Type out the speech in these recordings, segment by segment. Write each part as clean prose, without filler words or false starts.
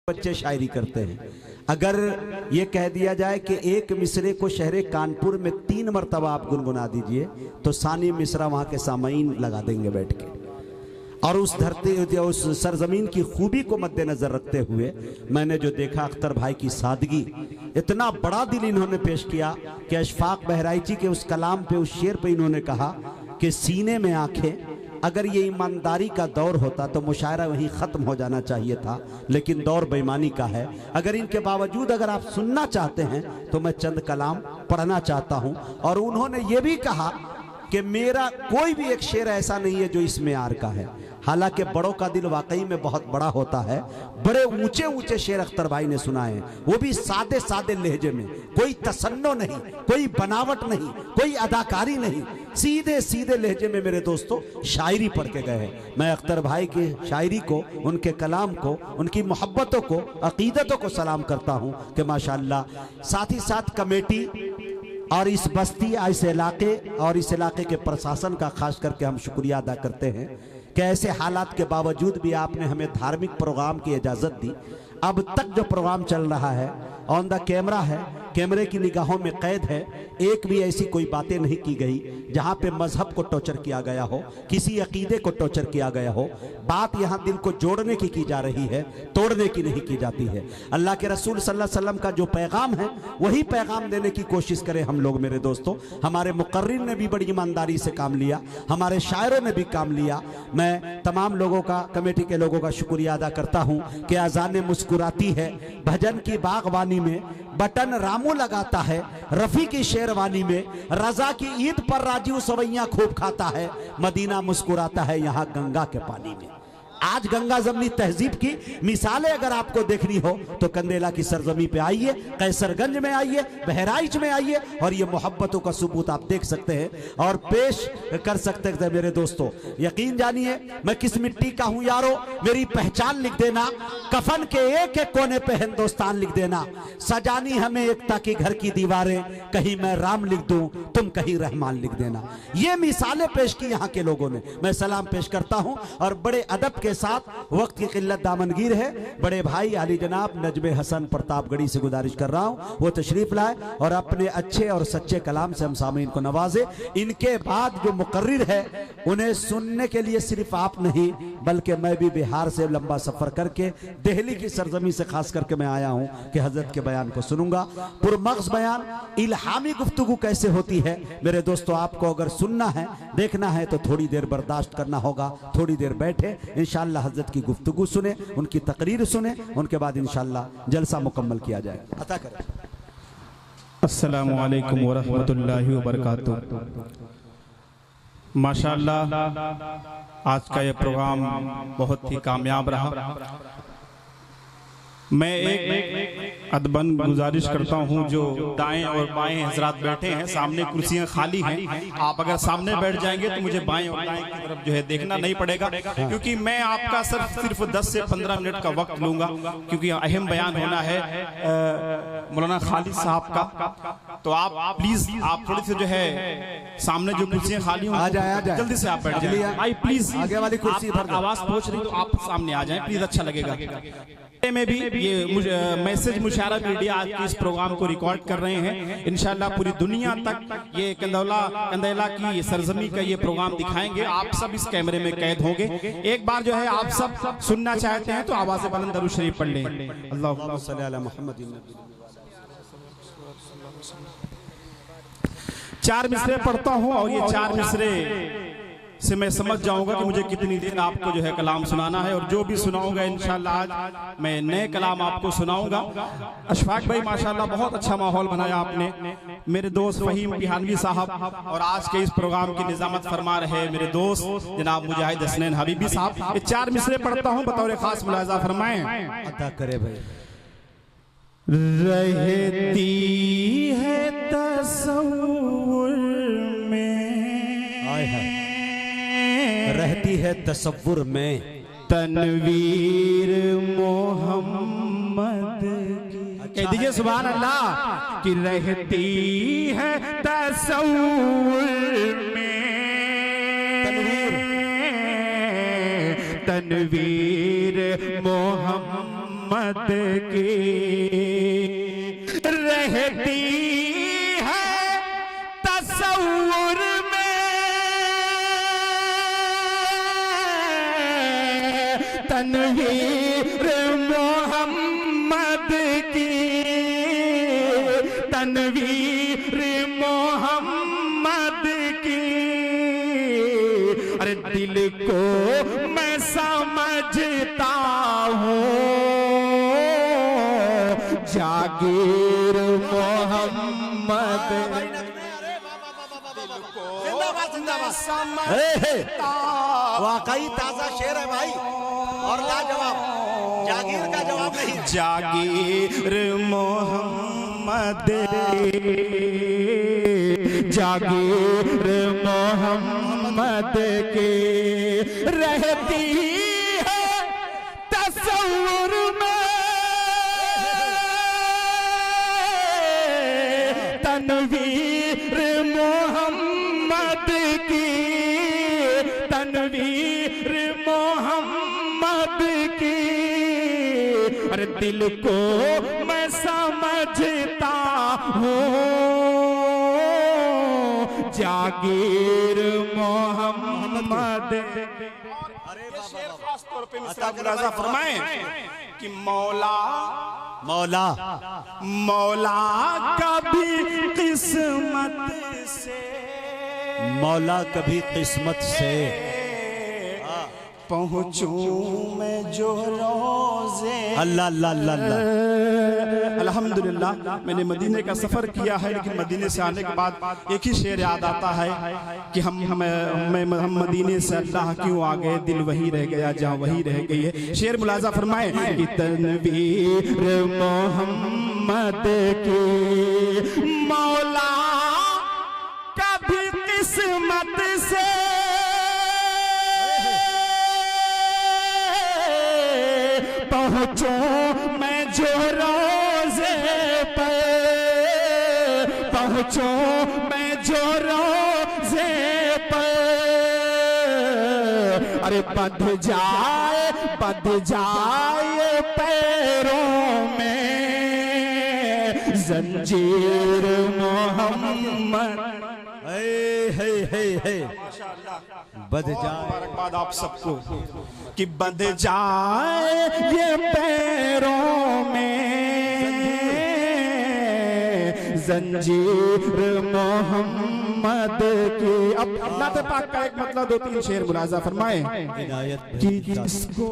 बच्चे शायरी करते हैं। अगर ये कह दिया जाए कि एक मिसरे को शहरे कानपुर में 3 मरतबा आप गुनगुना दीजिए तो सानी मिसरा वहाँ के सामईन लगा देंगे बैठ के। और उस धरती उस सरजमीन की खूबी को मद्देनजर रखते हुए मैंने जो देखा अख्तर भाई की सादगी, इतना बड़ा दिल इन्होंने पेश किया कि अशफाक बहराइची के उस कलाम पे, उस शेर पे इन्होंने कहा कि सीने में आंखें, अगर ये ईमानदारी का दौर होता तो मुशायरा वहीं ख़त्म हो जाना चाहिए था, लेकिन दौर बेईमानी का है। अगर इनके बावजूद अगर आप सुनना चाहते हैं तो मैं चंद कलाम पढ़ना चाहता हूँ। और उन्होंने ये भी कहा कि मेरा कोई भी एक शेर ऐसा नहीं है जो इस मेयार का है। हालांकि बड़ों का दिल वाकई में बहुत बड़ा होता है। बड़े ऊंचे ऊंचे शेर अख्तर भाई ने सुनाए, वो भी सादे सादे लहजे में, कोई तसन्नो नहीं, कोई बनावट नहीं, कोई अदाकारी नहीं, सीधे सीधे लहजे में मेरे दोस्तों शायरी पढ़ के गए हैं। मैं अख्तर भाई की शायरी को, उनके कलाम को, उनकी मोहब्बतों को, अकीदतों को सलाम करता हूँ कि माशाअल्लाह। साथ ही साथ कमेटी और इस बस्ती, इस इलाके और इस इलाके के प्रशासन का खास करके हम शुक्रिया अदा करते हैं कि ऐसे हालात के बावजूद भी आपने हमें धार्मिक प्रोग्राम की इजाज़त दी। अब तक जो प्रोग्राम चल रहा है ऑन द कैमरा है, कैमरे की निगाहों में कैद है। एक भी ऐसी कोई बातें नहीं की गई जहां पे मजहब को टॉर्चर किया गया हो, किसी अकीदे को टॉर्चर किया गया हो। बात यहां दिल को जोड़ने की जा रही है, तोड़ने की नहीं की जाती है। अल्लाह के रसूल सल्लल्लाहु अलैहि वसल्लम का जो पैगाम है वही पैगाम देने की कोशिश करें हम लोग मेरे दोस्तों। हमारे मुकर्रिर ने भी बड़ी ईमानदारी से काम लिया, हमारे शायरों ने भी काम लिया। मैं तमाम लोगों का, कमेटी के लोगों का शुक्रिया अदा करता हूँ कि अज़ान मुस्कुराती है भजन की बागवानी में, बटन रामू लगाता है रफ़ी की शेरवानी में, रजा की ईद पर राजीव सवैया खूब खाता है, मदीना मुस्कुराता है यहाँ गंगा के पानी में। आज गंगा जमनी तहजीब की मिसालें अगर आपको देखनी हो तो कंदेला की सरजमी पे आइए, कैसरगंज में आइए, बहराइच में आइए और ये मोहब्बतों का सबूत आप देख सकते हैं और पेश कर सकते हैं मेरे दोस्तों। यकीन जानिए मैं किस मिट्टी का हूं यारो, मेरी पहचान लिख देना, कफन के एक एक कोने पे हिंदुस्तान लिख देना, सजानी हमें एकता की घर की दीवारें, कहीं मैं राम लिख दूं तुम कहीं रहमान लिख देना। ये मिसालें पेश की यहाँ के लोगों ने। मैं सलाम पेश करता हूं और बड़े अदब के साथ, वक्त की किल्लत दामनगीर है, बड़े भाई आली जनाब नजमे हसन प्रतापगढ़ी से गुजारिश कर रहा हूं वो तशरीफ लाए और अपने अच्छे और सच्चे कलाम से हम सामीन को नवाजे। इनके बाद जो मुकर्रिर है उन्हें सुनने के लिए सिर्फ आप नहीं बल्कि मैं भी बिहार से लंबा सफर करके दिल्ली की सरजमी से खास करके मैं आया हूं कि हजरत के बयान को सुनूंगा। पुरमग़ज़ बयान, इल्हामी गुफ्तगू कैसे होती है मेरे दोस्तों, आपको अगर सुनना है, देखना है तो थोड़ी देर बर्दाश्त करना होगा, थोड़ी देर बैठे इंशाअल्लाह हजरत की गुफ्तगू सुने, उनकी तकरीर सुने, उनके बाद इंशाअल्लाह जलसा मुकम्मल किया जाए। अता करें। अस्सलामु अलैकुम व रहमतुल्लाहि व बरकातुहू। माशाअल्लाह आज का ये प्रोग्राम बहुत ही कामयाब रहा। मैं एक अदबन गुजारिश करता हूं, जो दाएं और बाएं हजरात बैठे हैं, सामने कुर्सियां खाली हैं, आप अगर सामने बैठ जाएंगे तो मुझे बाएं और दाएं की तरफ जो है देखना नहीं पड़ेगा, क्योंकि मैं आपका सिर्फ 10 से 15 मिनट का वक्त लूंगा, क्योंकि अहम बयान होना है मौलाना खालिद साहब का। तो आप प्लीज आप थोड़ी सी जो है सामने जो कुर्सियां खाली हों आ जाए जल्दी से आप बैठ जाइए भाई प्लीज। आगे वाली कुर्सी पर आवाज पहुंच रही तो आप सामने आ जाएं प्लीज, अच्छा लगेगा। में भी ये मैसेज मुशायरा मीडिया आज के इस प्रोग्राम को रिकॉर्ड कर रहे हैं। इंशाल्लाह पूरी दुनिया तक ये कंदेला की सरजमी का ये प्रोग्राम दिखाएंगे। आप सब इस कैमरे में कैद होंगे। एक बार जो है आप सब सुनना चाहते हैं तो आवाज़ बुलंद दरूद शरीफ पढ़ लें। अल्लाहुम्मा सल्ली अला मुहम्मद। 4 मिसरे पढ़ता हूँ और ये 4 मिसरे से मैं समझ जाऊंगा कि मुझे कितनी देर आपको जो है कलाम सुनाना है, और जो भी सुनाऊंगा इंशाल्लाह आज मैं नए कलाम आपको सुनाऊंगा। अशफाक भाई माशाल्लाह बहुत अच्छा माहौल बनाया आपने। मेरे दोस्त फहीम पिहानवी साहब और आज के इस प्रोग्राम की निजामत फरमा रहे मेरे दोस्त जनाब मुजाहिद हसनैन हबीबी साहब। ये 4 मिसरे पढ़ता हूँ, बतौर खास मुलाजा फरमाएं। अता करे भाई। रहती है तसव्वुर में, रहती है तसव्वुर में तनवीर मोहम्मद की। कह दीजिए सुभान अल्लाह। कि रहती है तसव्वुर में तनवीर मोहम्मद की रहती है तसव्वुर में तनवीर मोहम्मद की, तनवीर मोहम्मद की। अरे दिल को मैं समझता हूँ जागीर मोहम्मद। वाकई ताजा शेर है भाई और लाजवाब, जागीर का जवाब नहीं। जागीर मोहम्मद, जागीर मोहम्मद की रहती है तसव्वुर में तनवीर मोहम्मद की, तनवीर मोहम्मद की। अरे दिल को मैं समझता हूँ जागीर मोहम्मद। शेर खास तौर पे मिसरा मुलाजा फरमाएं कि मौला मौला मौला कभी किस्मत से, मौला कभी किस्मत से पहुंचूं मैं जो रोज़े। अल्लाह अल्लाह अल्लाह अल्लाह। अल्हम्दुलिल्लाह मैंने मदीने का सफ़र किया है, लेकिन मदीने से आने के बाद एक ही शेर याद आता है कि हम मदीने से अल्लाह क्यों आ गए, दिल वही रह गया जहाँ वही रह गई है। शेर मुलाजा फरमाए कि तनवीर मोहम्मद की मौला कभी किस्मत से पहुंचो मैं जो रोज़े पर, पहुंचो मैं जो रोज़े पर। अरे बंध जाए पैरों में जंजीर मोहम्मद। बध जाए, मुबारकबाद आप सबको कि बंध जाए ये पैरों में जंजीर मोहम्मद की। अब अल्लाह पाक का एक मतलब दो तीन शेर मुलाजा फरमाए कि जिसको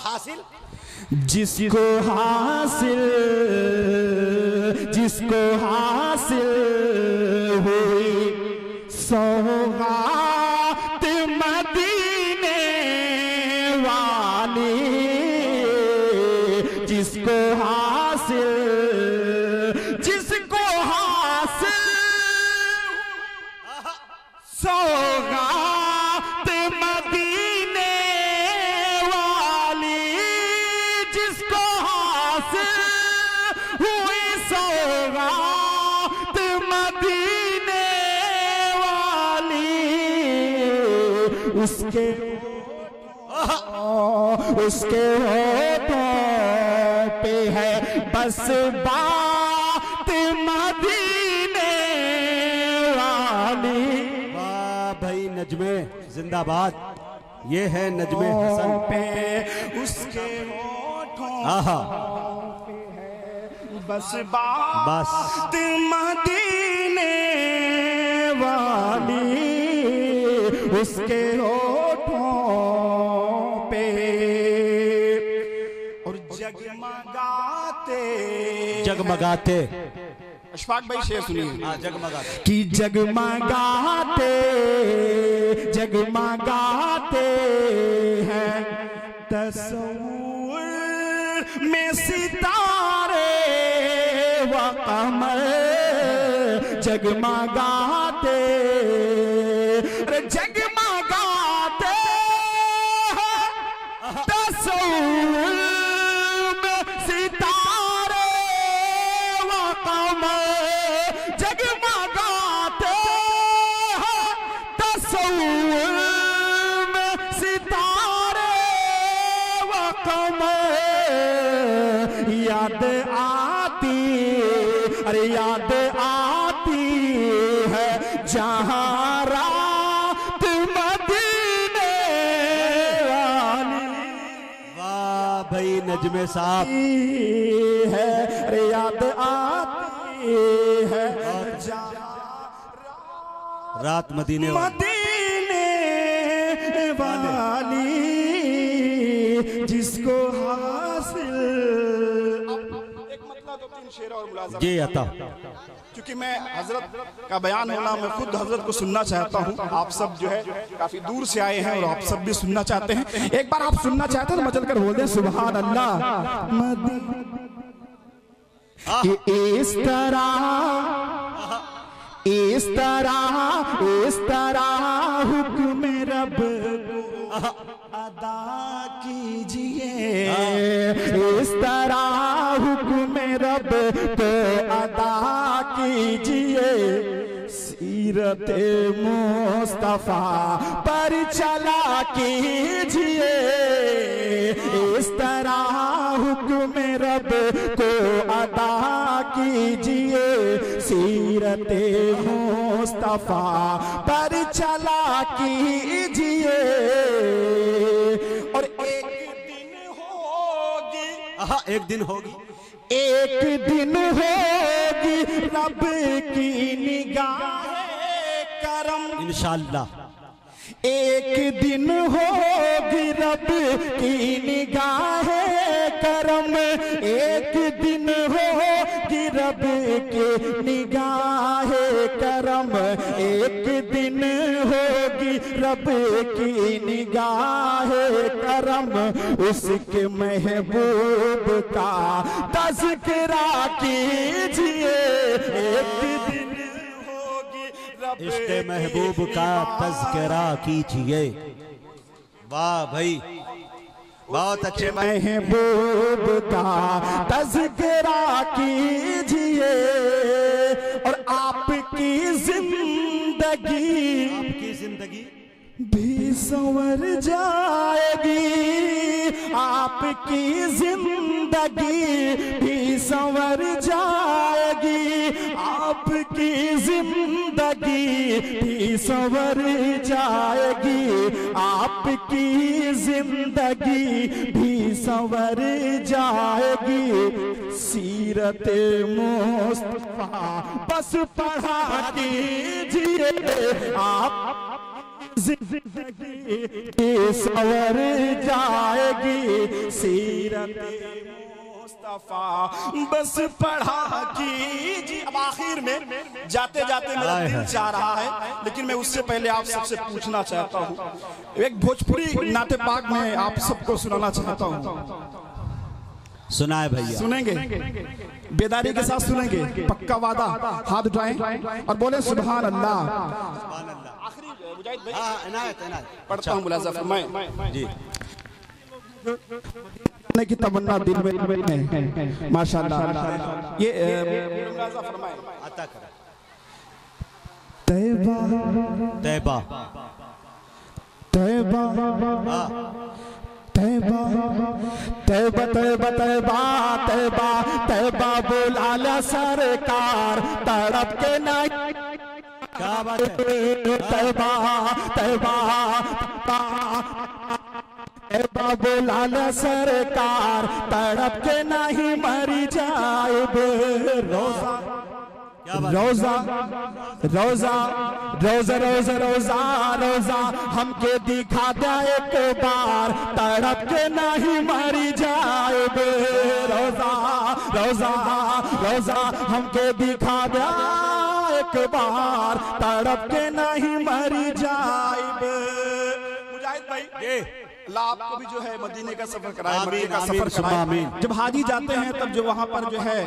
हासिल जिसको हासिल हुई सौगात मदीने वाली, जिसको हासिल सौगात मदीने वाली, जिसको हासिल हुई सौगात मदीने वाली, उसके होठों पे है बस बात मदीने वाली। वाह भाई नजमे जिंदाबाद, ये है नजमे हसन पे उसके होठों पे है बस बात मदीने वाली, उसके होठों पे। और जगमगाते अशफाक भाई शेर सुनिए। जगमगाते कि जगमगाते हैं तस्वीर में सितारे व कमर, जगमगाते जगमगाते तस्वीर में सितारे व कमर, जगमगाते तस्वीर में सितारे व कमर याद आती, अरे याद आती है जहां रात मदीने वाली। वाह भाई नजमे साहब है, अरे याद आती है रात मदीने वाली, जिसको हासिल। एक मतलब दो तीन शेर और मुलाज़ा जी अता। क्योंकि मैं हजरत का बयान होना, मैं खुद हजरत को सुनना चाहता हूँ। आप सब जो है काफी दूर से आए हैं और आप सब भी सुनना चाहते हैं। एक बार आप सुनना चाहते हैं तो मचल कर बोल दें सुभान अल्लाह। इस तरह हुक्म रब अदा कीजिए, इस तरह हुक्म रब तो अदा कीजिए, सीरत मुस्तफा पर चला कीजिए, इस तरह हुक्म रब को अदा कीजिए, सीरत मुस्तफा पर चला कीजिए। और एक दिन होगी, एक दिन होगी, एक दिन होगी रब की निगाह करम, इंशाअल्लाह। एक दिन होगी रब की निगाह करम, एक दिन होगी रब की निगाह करम, एक दिन होगी रब की निगाह करम, उसके महबूब का तज़किरा कीजिए, एक दिन इश्क़ महबूब का तज़किरा कीजिए। वाह भाई बहुत अच्छे। महबूब का तज़किरा कीजिए और आपकी जिंदगी भी संवर जाएगी, आपकी जिंदगी भी संवर जाएगी, आपकी जिंदगी भी संवर जाएगी, आपकी जिंदगी भी संवर जाएगी, सीरत मुस्तफा बस पढ़ा कीजिए, आप जिंदगी संवर जाएगी, सीरत मुस्तफा बस पढ़ा कीजिए। अब आखिर में जाते जाते मेरा दिल चाह रहा है, लेकिन मैं उससे पहले आप सबसे पूछना चाहता हूँ, एक भोजपुरी नाते पाक में आप सबको सुनाना चाहता हूँ। सुनाए भैया, सुनेंगे, बेदारी के साथ सुनेंगे, पक्का वादा। हाथ उठाएं और बोले सुभान अल्लाह। पढ़ता हूँ मुलाज़ा फरमाएं जी। की तमन्ना दिल में है माशाअल्लाह। ये मुलाज़ा फरमाएं। तैबा तैबा तैबा तैबा तैबा तैबा तैबा तैबा तैबा बुलाला सरकार तड़प के नहीं। क्या बात है। तैबा तैबा तैबा बुलाला सरकार तड़प के नहीं मरी जाए। रोजा रोजा रोजा रोजा रोजा रोजा रोजा हमके दिखा दे एक बार तड़प के नहीं मरी जाए। रोजा रोजा रोजा हमके दिखा दे एक बार तड़प के नहीं मरी जाए। मुजाहिद भाई अल्लाह आपको भी जो है मदीने का सफर कराए, मदीने का सफर कराए। जब हाजी जाते हैं तब जो वहां पर जो है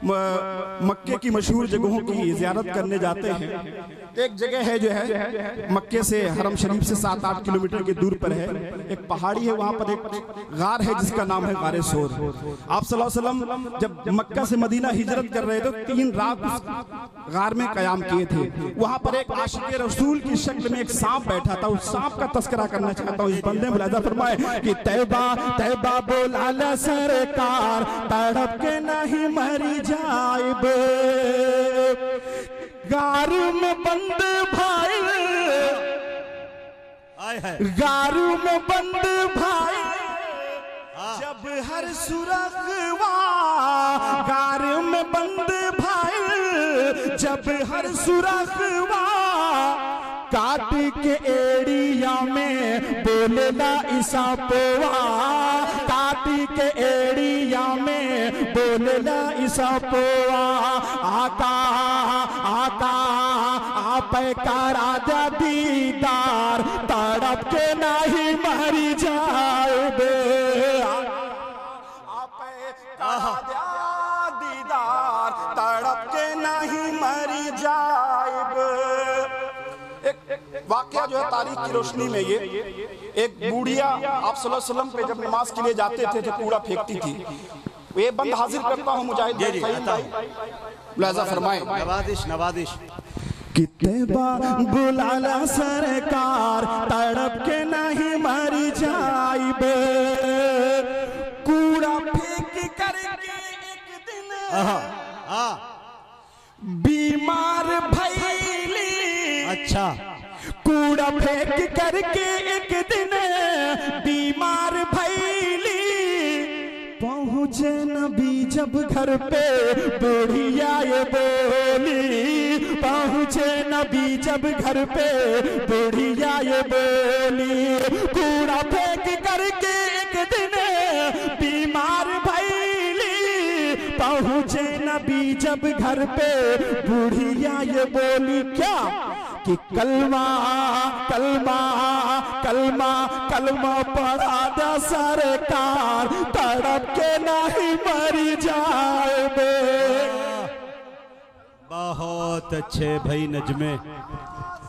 मक्के की मशहूर जगहों की ज़ियारत करने जाते हैं। एक जगह है जो है मक्के से हरम शरीफ से 7-8 किलोमीटर की दूर पर है, एक पहाड़ी है, वहां पर एक गार है जिसका नाम है गारे सोर। आप सल्लल्लाहु अलैहि वसल्लम जब मक्का से मदीना हिजरत कर रहे थे 3 रात उस गार में कयाम किए थे। वहां पर एक आशिक रसूल की शक्ल में एक सांप बैठा था। उस सांप का तस्करा करना चाहता हूँ। इस बंदे मुलाजा फरमाए कि तैबा तैबा बोला सरकार, तड़प के नहीं मरी जाइब, गार में बंद भाई, गारू में बंद भाई, जब हर सुरखवा, गार में बंद भाई, जब हर सुरखवा, काट के एड़िया में बोलेला ईसा पोवा, काट के एड़िया में बोलेला ईसा पोवा। आका आका आप का राजा दीदार, तड़प के नहीं मरी जाए, आप का राजा दीदार, तड़प के नहीं मरी जाए। एक वाकया जो है तारीख की रोशनी में, ये एक बूढ़िया आप सल्लल्लाहु अलैहि वसल्लम पे जब नमाज के लिए जाते थे तो कूड़ा फेंकती थी। ये बंद हाजिर करता हूँ मुजाहिद भाई, मुलाजा फरमाए। नवाजिश नवाजिश। कितने बार बुलाला सरकार, तड़प के नहीं मरी जाइबे, कूड़ा फेंक करके एक दिन बीमार भैली। अच्छा, कूड़ा फेंक करके एक दिन बीमार भैली, पहुंचे नबी जब घर पे बुढ़िया ये बोली, पहुंचे नबी जब घर पे बुढ़िया ये बोली, कूड़ा फेंक करके एक दिन बीमार भैली, पहुंचे नबी जब घर पे बुढ़िया ये बोली क्या कि कलमा कलमा कलमा कलमा पढ़ा दे सरकार, तड़प के नहीं मरी जाए बे। बहुत अच्छे भाई नजमे।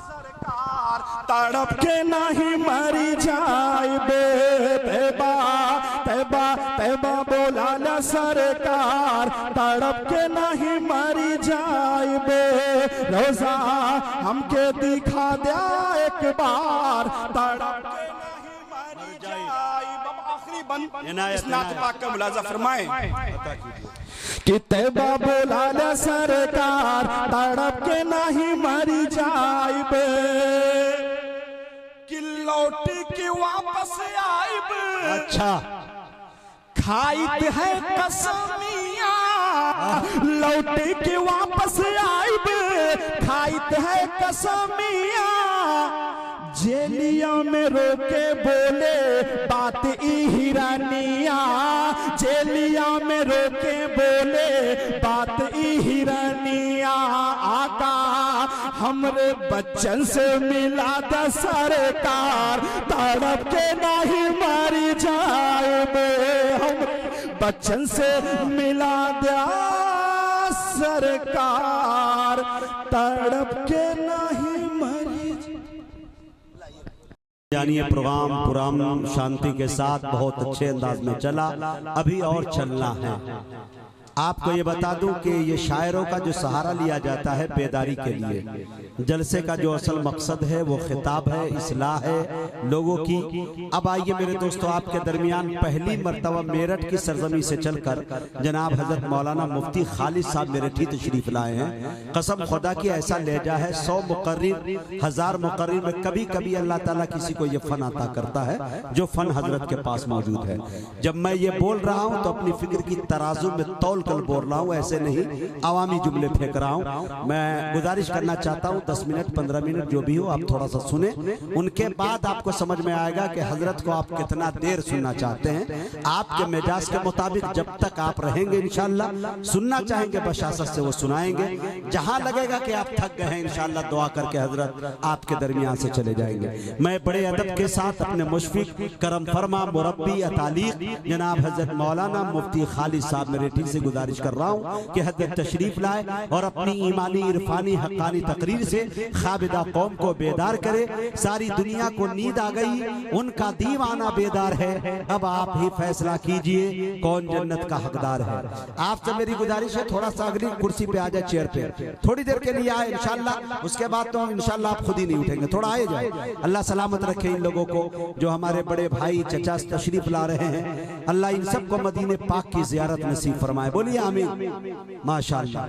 सरकार तड़प के नहीं मरी जाए बे, तैबा तैबा तैबा बोला न सरकार, तड़प के नहीं मरी जाए बे। रोजा हमके दिखा दिया एक बार, तड़प के नहीं मरी जाए। बाबा आखिरी बंद इस नात पाक का मुलाजा फरमाए कि तैबा बोला न सरकार, तड़प के नहीं मरी जाए बे, कि लौट के वापस आइब। अच्छा, खाइत है कसमिया, लौट के वापस आइब, खाइत है कसमिया, जेलिया में रोके बोले बात हिरानिया, जेलिया में रोके बोले बात हिरानिया। आका हमरे बच्चन से मिला द सरकार, तड़प के नहीं मरी जाए बे, हमरे बच्चन से मिला दिया सरकार, तड़प के नहीं मरी। जानिए प्रोग्राम शांति के साथ बहुत अच्छे अंदाज में चला, अभी और चलना है। आपको ये बता दूं कि ये शायरों का जो सहारा लिया जाता है बेदारी के लिए, जलसे का जो असल मकसद है वो खिताब है, इस्लाह है लोगों की। अब आइए मेरे दोस्तों, आपके दरमियान पहली मर्तबा मेरठ की सरजमी से चलकर जनाब हजरत मौलाना मुफ्ती खालिद साहब मेरठी तशरीफ लाए हैं। कसम खुदा की ऐसा लहजा है, 100 मुकर्रिर 1000 मुकर्रिर में कभी कभी अल्लाह ताला किसी को ये फन अता करता है जो फन हजरत के पास मौजूद है। जब मैं ये बोल रहा हूँ तो अपनी फिक्र की तराजू में तौल कर बोल रहा हूँ, ऐसे नहीं आवामी जुमले फेंक रहा हूँ। मैं गुजारिश करना चाहता हूँ 10 मिनट 15 मिनट जो भी हो आप थोड़ा सा सुने, उनके बाद आपको समझ में आएगा कि हजरत को आप कितना देर सुनना चाहते हैं। आपके मिजाज के मुताबिक जब तक आप रहेंगे इंशाल्लाह, सुनना चाहेंगे बशासत से वो सुनाएंगे, जहां लगेगा कि आप थक गए हैं इंशाल्लाह दुआ करके हजरत आपके दरमियान से चले जाएंगे। मैं बड़े अदब के साथ अपने मुशफिक करम फरमा मुरब्बी तालीम जनाब हजरत मौलाना मुफ्ती खालिद साहब मेरेठी से गुजारिश कर रहा हूँ कि हजरत तशरीफ लाए और अपनी ईमानी इरफानी हक्कानी तकरीर से खाबिदा कौम को बेदार करे। सारी दुनिया को नींद आ गई, उनका दीवाना बेदार है। अब आप ही फैसला कीजिए कौन जन्नत का हकदार है। आपसे मेरी गुजारिश है थोड़ा सा अगली कुर्सी पे आ जाए, चेयर पे थोड़ी देर के लिए आए इंशाल्लाह, उसके बाद तो इंशाल्लाह आप खुद ही नहीं उठेंगे, थोड़ा आए जाए। अल्लाह सलामत रखे इन लोगों को जो हमारे बड़े भाई चचा तशरीफ ला रहे हैं। अल्लाह इन सबको मदीने पाक की ज़ियारत नसीब फरमाए, बोलिए आमीन। माशाअल्लाह।